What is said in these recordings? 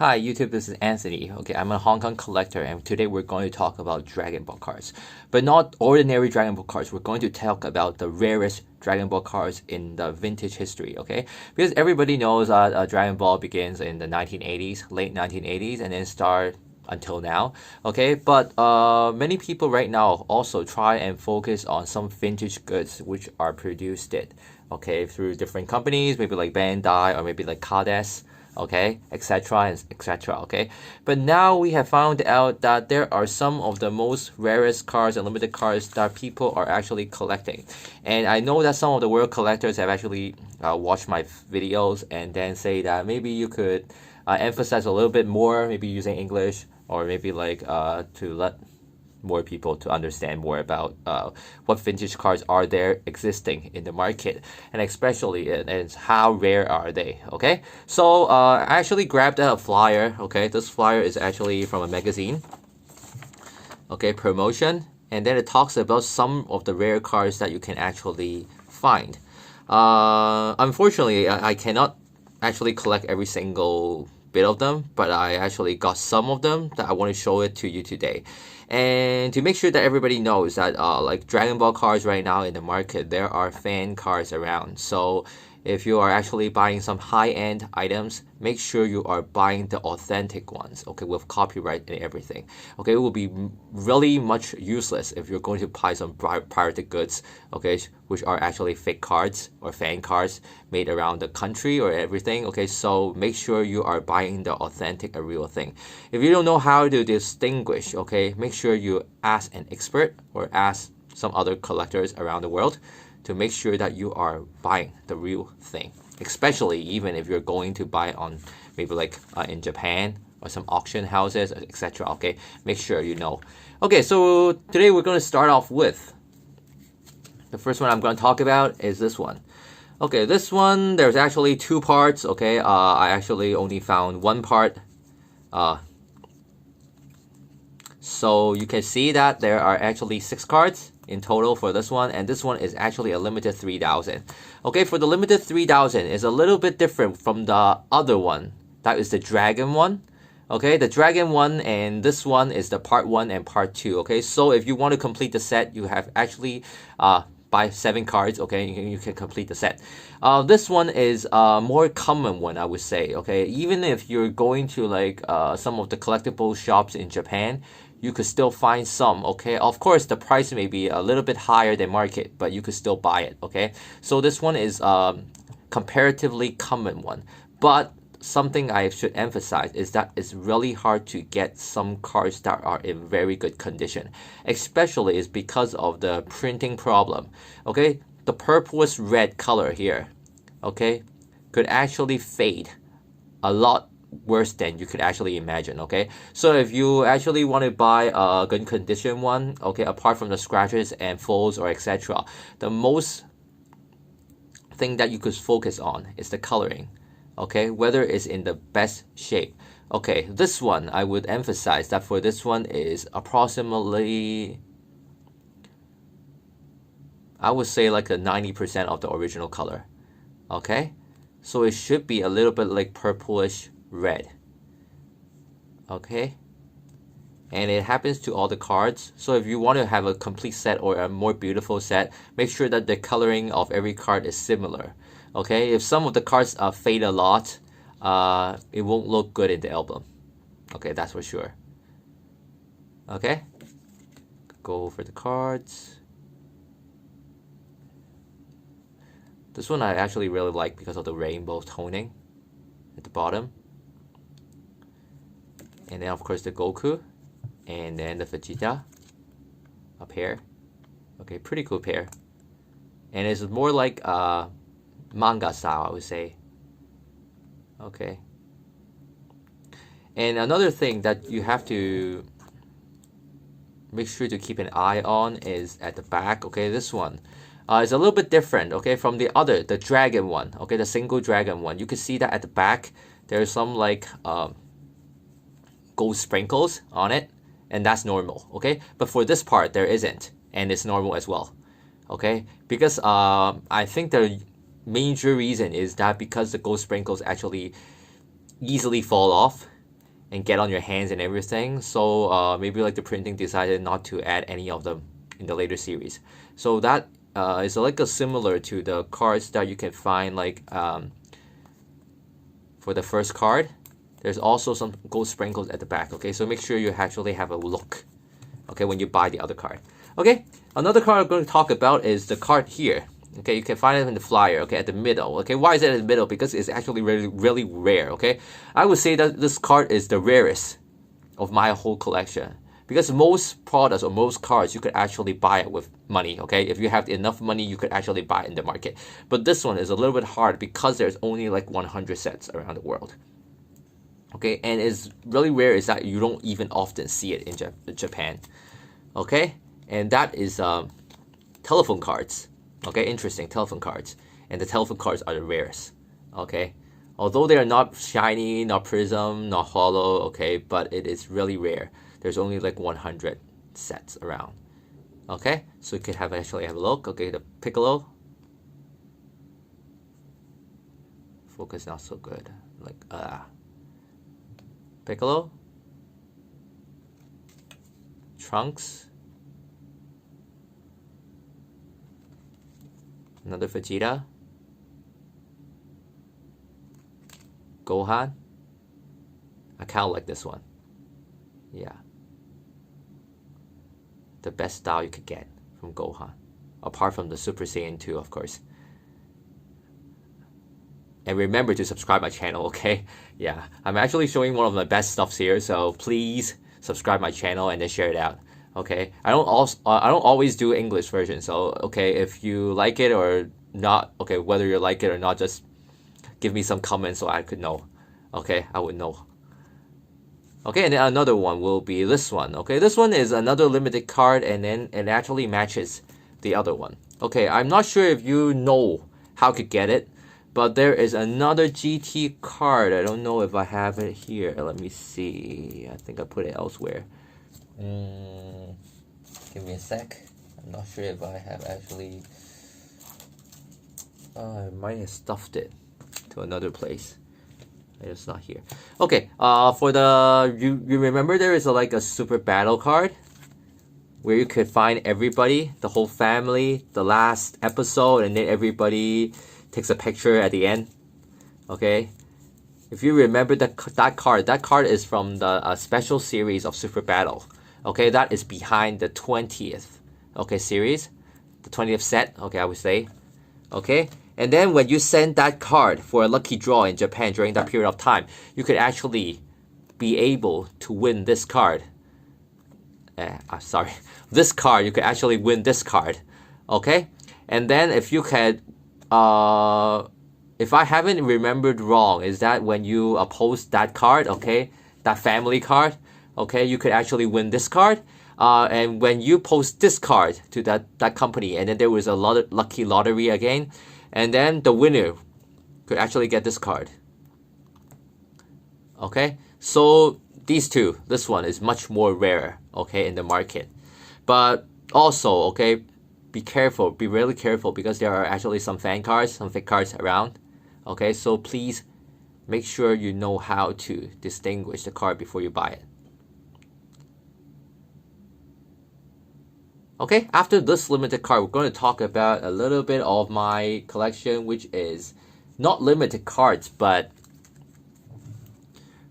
Hi YouTube, this is Anthony. Okay, I'm a Hong Kong collector and today we're going to talk about Dragon Ball cards. But not ordinary Dragon Ball cards, we're going to talk about the rarest Dragon Ball cards in the vintage history, okay? Because everybody knows Dragon Ball begins in the 1980s, late 1980s, and then start until now, okay? But many people right now also try and focus on some vintage goods which are produced okay, through different companies, maybe like Vending or maybe like Carddass, okay, etc. and etc. Okay, but now we have found out that there are some of the most rarest cards and limited cards that people are actually collecting, and I know that some of the world collectors have actually watched my videos and then say that maybe you could emphasize a little bit more, maybe using English, or maybe like to let more people to understand more about what vintage cards are there existing in the market, and especially and how rare are they. Okay, so I actually grabbed a flyer. Okay, this flyer is actually from a magazine, okay, promotion, and then it talks about some of the rare cards that you can actually find. Unfortunately, I cannot actually collect every single bit of them, but I actually got some of them that I want to show it to you today. And to make sure that everybody knows that like Dragon Ball cards right now in the market, there are fan cards around. So if you are actually buying some high-end items, make sure you are buying the authentic ones, okay, with copyright and everything. Okay, it will be really much useless if you're going to buy some pirated goods, okay, which are actually fake cards or fan cards made around the country or everything. Okay, so make sure you are buying the authentic, a real thing. If you don't know how to distinguish, okay, make sure you ask an expert or ask some other collectors around the world to make sure that you are buying the real thing, especially even if you're going to buy on maybe like in Japan or some auction houses, etc. Okay, make sure you know. Okay, so today we're going to start off with the first one I'm going to talk about is this one. Okay, this one, there's actually two parts. Okay, I actually only found one part. So you can see that there are actually 6 cards in total for this one, and this one is actually a limited 3,000. Okay, for the limited 3,000 is a little bit different from the other one. That is the Dragon one. Okay, the Dragon one and this one is the part 1 and part 2. Okay, so if you want to complete the set, you have actually buy 7 cards. Okay, you can complete the set. This one is a more common one, I would say. Okay, even if you're going to like some of the collectible shops in Japan, you could still find some. Okay, of course the price may be a little bit higher than market, but you could still buy it. Okay, so this one is comparatively common one, but something I should emphasize is that it's really hard to get some cards that are in very good condition, especially is because of the printing problem. Okay, the purplish red color here, okay, could actually fade a lot worse than you could actually imagine. Okay, so if you actually want to buy a good condition one, okay, apart from the scratches and folds or etc., the most thing that you could focus on is the coloring. Okay, whether it's in the best shape. Okay, this one I would emphasize that for this one is approximately, I would say like a 90% of the original color. Okay, so it should be a little bit like purplish red. Okay, and it happens to all the cards. So if you want to have a complete set or a more beautiful set, make sure that the coloring of every card is similar. Okay, if some of the cards fade a lot, it won't look good in the album. Okay, that's for sure. Okay, go over the cards. This one I actually really like because of the rainbow toning at the bottom. And then of course the Goku, and then the Vegeta, a pair. Okay, pretty cool pair. And it's more like manga style, I would say. Okay. And another thing that you have to make sure to keep an eye on is at the back. Okay, this one is a little bit different, okay, from the other, the Dragon one. Okay, the single Dragon one. You can see that at the back there's some like gold sprinkles on it, and that's normal. Okay, but for this part there isn't, and it's normal as well. Okay, because I think the major reason is that because the gold sprinkles actually easily fall off, and get on your hands and everything. So maybe like the printing decided not to add any of them in the later series. So that is like a similar to the cards that you can find like for the first card. There's also some gold sprinkles at the back. Okay, so make sure you actually have a look, okay, when you buy the other card. Okay, another card I'm going to talk about is the card here. Okay, you can find it in the flyer, okay, at the middle. Okay, why is it in the middle? Because it's actually really rare. Okay, I would say that this card is the rarest of my whole collection, because most products or most cards you could actually buy it with money. Okay, if you have enough money, you could actually buy it in the market. But this one is a little bit hard because there's only like 100 sets around the world. Okay, and it's really rare is that you don't even often see it in Japan. Okay, and that is telephone cards. Okay, interesting, telephone cards. And the telephone cards are the rarest. Okay, although they are not shiny, not prism, not hollow, okay, but it is really rare. There's only like 100 sets around. Okay, so you could actually have a look. Okay, the Piccolo. Focus not so good. Like Piccolo. Trunks. Another Vegeta. Gohan. I kind of like this one. Yeah. The best style you could get from Gohan. Apart from the Super Saiyan 2, of course. And remember to subscribe my channel, okay? Yeah, I'm actually showing one of my best stuffs here, so please subscribe my channel and then share it out. Okay, I don't always do English version, so okay, if you like it or not, okay, whether you like it or not, just give me some comments so I could know. Okay, I would know. Okay, and then another one will be this one. Okay, this one is another limited card, and then it actually matches the other one. Okay, I'm not sure if you know how to get it, but there is another GT card. I don't know if I have it here. Let me see. I think I put it elsewhere. Give me a sec. I'm not sure if I have actually. I might have stuffed it to another place. It's not here. Okay. For the you remember there is like a super battle card where you could find everybody, the whole family, the last episode, and then everybody takes a picture at the end. Okay. If you remember that card is from the special series of Super Battle. Okay, that is behind the 20th, okay, series, the 20th set, okay, I would say. Okay, and then when you send that card for a lucky draw in Japan during that period of time, you could actually be able to win this card. Sorry, this card, you could actually win this card. Okay, and then if you could, if I haven't remembered wrong, is that when you post that card, okay, that family card, okay, you could actually win this card. And when you post this card to that company, and then there was a lucky lottery again, and then the winner could actually get this card. Okay, so these two, this one is much more rare, okay, in the market. But also, okay, be careful, be really careful, because there are actually some fan cards, some fake cards around. Okay, so please make sure you know how to distinguish the card before you buy it. Okay, after this limited card, we're going to talk about a little bit of my collection, which is not limited cards, but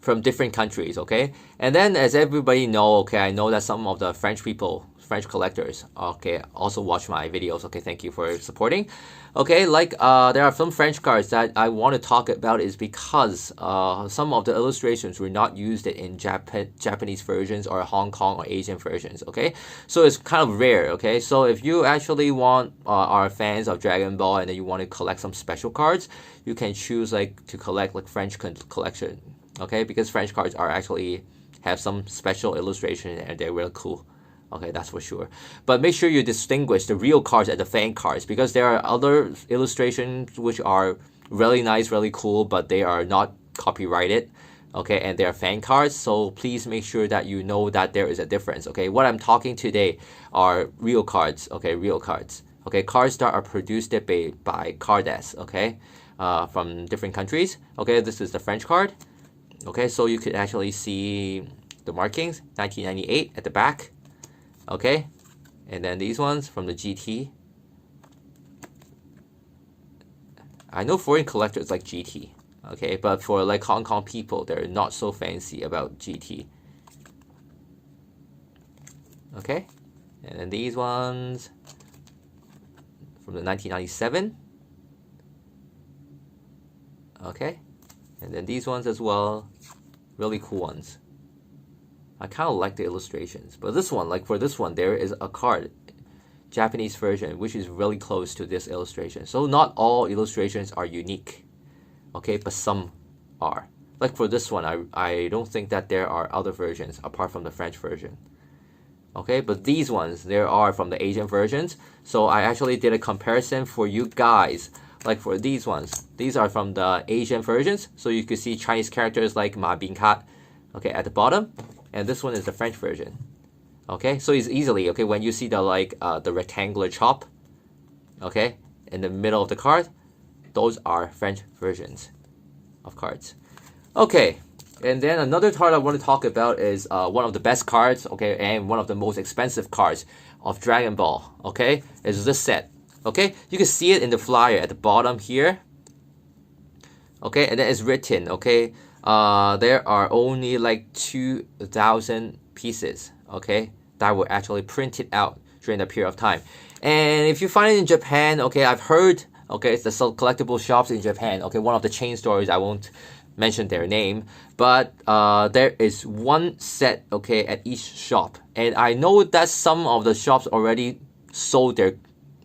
from different countries, okay? And then as everybody know, okay, I know that some of the French people, French collectors, okay, also watch my videos, okay, thank you for supporting. Okay, like there are some French cards that I want to talk about is because some of the illustrations were not used in Japanese versions or Hong Kong or Asian versions, okay? So it's kind of rare, okay? So if you actually want are fans of Dragon Ball and then you want to collect some special cards, you can choose like to collect like French collection, okay? Because French cards are actually have some special illustration and they're really cool. Okay, that's for sure. But make sure you distinguish the real cards and the fan cards, because there are other illustrations which are really nice, really cool, but they are not copyrighted. Okay, and they are fan cards. So please make sure that you know that there is a difference. Okay, what I'm talking today are real cards. Okay, real cards. Okay, cards that are produced by Carddass. Okay, from different countries. Okay, this is the French card. Okay, so you could actually see the markings, 1998 at the back. Okay, and then these ones from the GT. I know foreign collectors like GT, okay, but for like Hong Kong people, they're not so fancy about GT. Okay, and then these ones from the 1997. Okay, and then these ones as well, really cool ones. I kind of like the illustrations, but this one, like for this one, there is a card, Japanese version, which is really close to this illustration. So not all illustrations are unique, okay, but some are. Like for this one, I don't think that there are other versions apart from the French version. Okay, but these ones, there are from the Asian versions. So I actually did a comparison for you guys. Like for these ones, these are from the Asian versions. So you could see Chinese characters like Ma Bin Kat, okay, at the bottom. And this one is the French version. Okay, so it's easily, okay, when you see the like the rectangular chop, okay, in the middle of the card, those are French versions of cards. Okay, and then another card I want to talk about is one of the best cards, okay, and one of the most expensive cards of Dragon Ball, okay, is this set. Okay, you can see it in the flyer at the bottom here. Okay, and then it's written, okay, there are only like 2,000 pieces, okay, that were actually printed out during that period of time. And if you find it in Japan, okay, I've heard, okay, it's the collectible shops in Japan, okay, one of the chain stores, I won't mention their name, but there is one set, okay, at each shop. And I know that some of the shops already sold their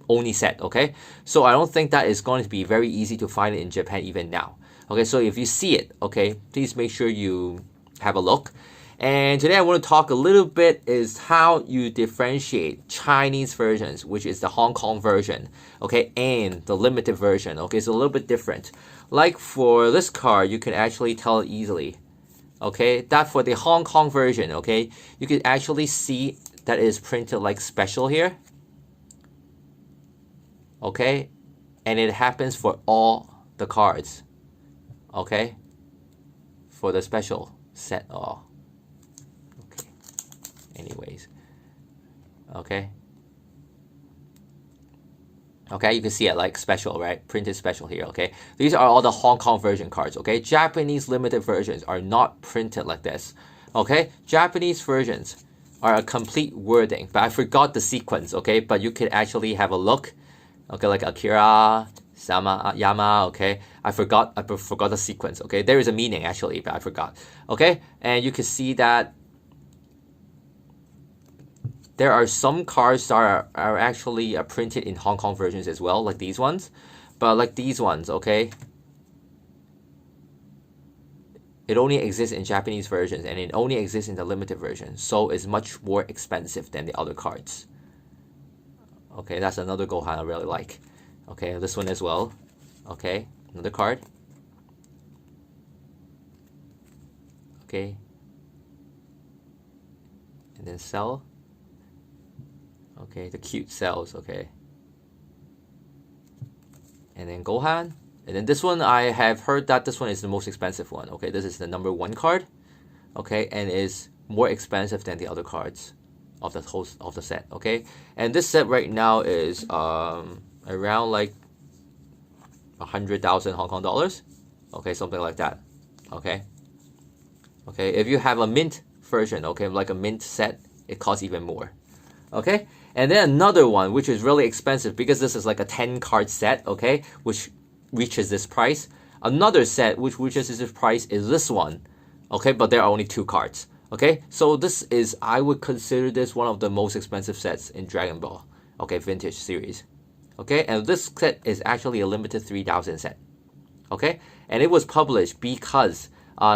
only set, okay? So I don't think that is going to be very easy to find it in Japan even now. Okay, so if you see it, okay, please make sure you have a look. And today I want to talk a little bit is how you differentiate Chinese versions, which is the Hong Kong version, okay, and the limited version, okay, it's a little bit different. Like for this card, you can actually tell easily, okay, that for the Hong Kong version, okay, you can actually see that it is printed like special here, okay, and it happens for all the cards, okay, for the special set. Oh, okay, anyways, okay, you can see it like special, right, printed special here, okay. These are all the Hong Kong version cards, okay. Japanese limited versions are not printed like this, okay. Japanese versions are a complete wording, but I forgot the sequence, okay, but you can actually have a look. Okay, like Akira, Sama, Yama, okay. I forgot the sequence, okay. There is a meaning actually, but I forgot. Okay, and you can see that there are some cards that are actually printed in Hong Kong versions as well, like these ones. But like these ones, okay, it only exists in Japanese versions and it only exists in the limited version. So it's much more expensive than the other cards. Okay, that's another Gohan I really like. Okay, this one as well. Okay, another card. Okay. And then Cell. Okay, the cute cells, okay. And then Gohan. And then this one, I have heard that this one is the most expensive one. Okay, this is the number 1 card. Okay, and is more expensive than the other cards of the whole of the set, okay. And this set right now is around like 100,000 Hong Kong dollars, okay, something like that, okay. If you have a mint version, okay, like a mint set, it costs even more, okay. And then another one which is really expensive because this is like a 10 card set, okay, which reaches this price. Another set which reaches this price is this one, okay, but there are only 2 cards. Okay, so this is, I would consider this one of the most expensive sets in Dragon Ball, okay, vintage series. Okay, and this set is actually a limited 3,000 set. Okay, and it was published because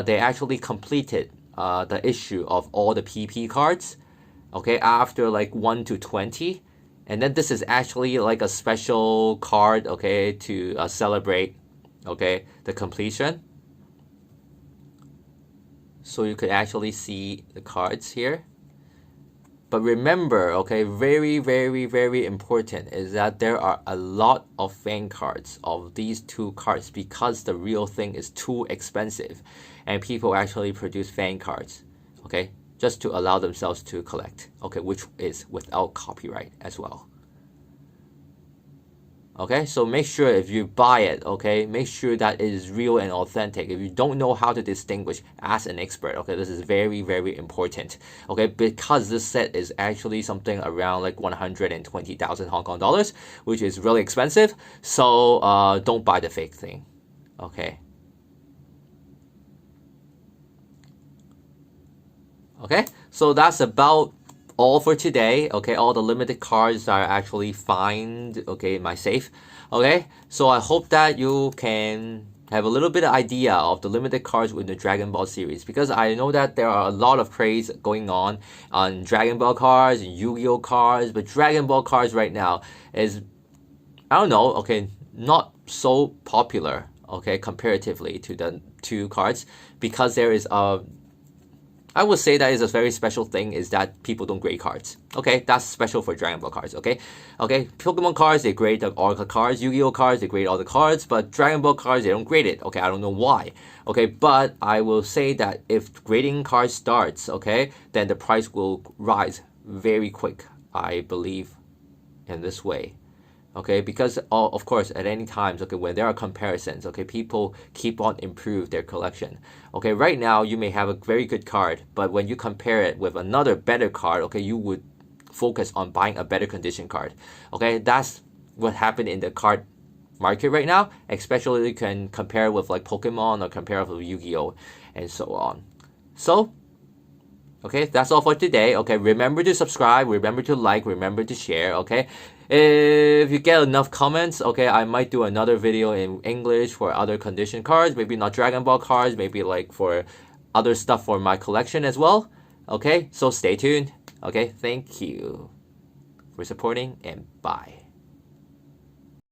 they actually completed the issue of all the PP cards, okay, after like 1 to 20. And then this is actually like a special card, okay, to celebrate, okay, the completion. So you could actually see the cards here. But remember, okay, very, very, very important is that there are a lot of fan cards of these two cards because the real thing is too expensive and people actually produce fan cards, okay, just to allow themselves to collect, okay, which is without copyright as well. Okay, so make sure if you buy it, okay, make sure that it is real and authentic. If you don't know how to distinguish, ask an expert. Okay, this is very, very important. Okay, because this set is actually something around like 120,000 Hong Kong dollars, which is really expensive. So don't buy the fake thing. Okay. Okay, so that's about all for today. Okay, all the limited cards are actually found, okay, in my safe. Okay, so I hope that you can have a little bit of idea of the limited cards with the Dragon Ball series, because I know that there are a lot of craze going on Dragon Ball cards and Yu-Gi-Oh cards, but Dragon Ball cards right now is, I don't know, okay, not so popular, okay, comparatively to the two cards, because there is a, I would say that is a very special thing is that people don't grade cards. Okay, that's special for Dragon Ball cards, okay? Okay, Pokemon cards, they grade all the cards. Yu-Gi-Oh cards, they grade all the cards. But Dragon Ball cards, they don't grade it. Okay, I don't know why. Okay, but I will say that if grading cards starts, okay, then the price will rise very quick, I believe, in this way. Okay, because of course at any times, okay, when there are comparisons, okay, people keep on improve their collection. Okay, right now you may have a very good card, but when you compare it with another better card, okay, you would focus on buying a better condition card. Okay, that's what happened in the card market right now, especially you can compare with like Pokemon or compare with Yu-Gi-Oh and so on. So okay, that's all for today. Okay, remember to subscribe, remember to like, remember to share, okay? If you get enough comments, okay, I might do another video in English for other condition cards, maybe not Dragon Ball cards, maybe like for other stuff for my collection as well. Okay, so stay tuned. Okay, thank you for supporting and bye.